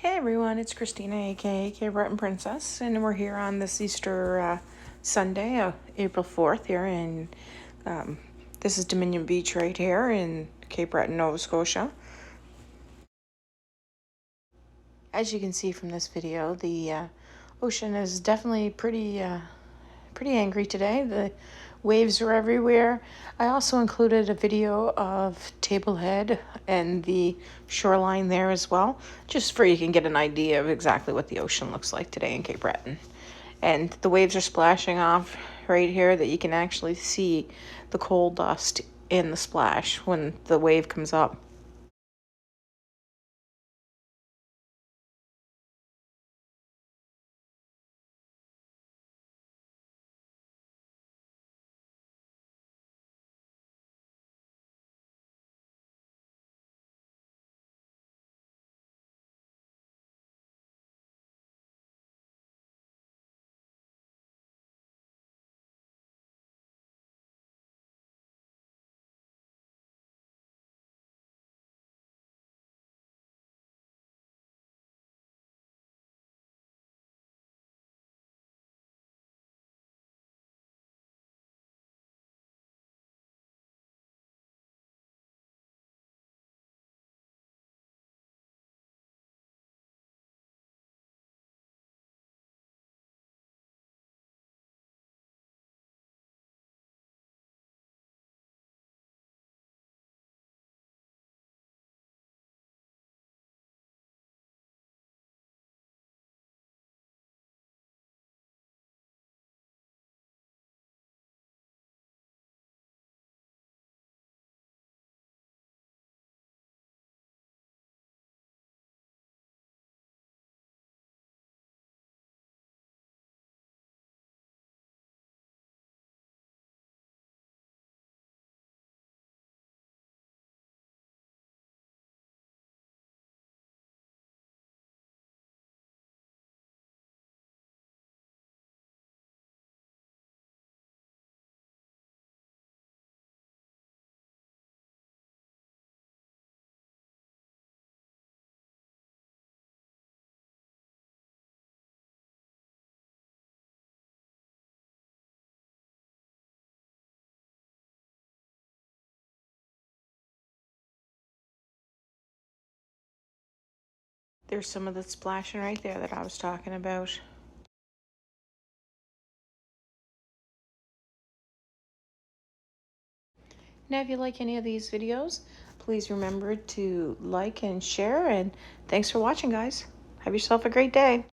Hey everyone, it's Christina, aka Breton Princess, and we're here on this Easter Sunday, April 4th, here in this is Dominion Beach right here in Cape Breton, Nova Scotia. As you can see from this video, the ocean is definitely pretty angry today. The waves are everywhere. I also included a video of Tablehead and the shoreline there as well, just for you can get an idea of exactly what the ocean looks like today in Cape Breton. And the waves are splashing off right here that you can actually see the coal dust in the splash when the wave comes up. There's some of the splashing right there that I was talking about. Now, if you like any of these videos, please remember to like and share. And thanks for watching, guys. Have yourself a great day.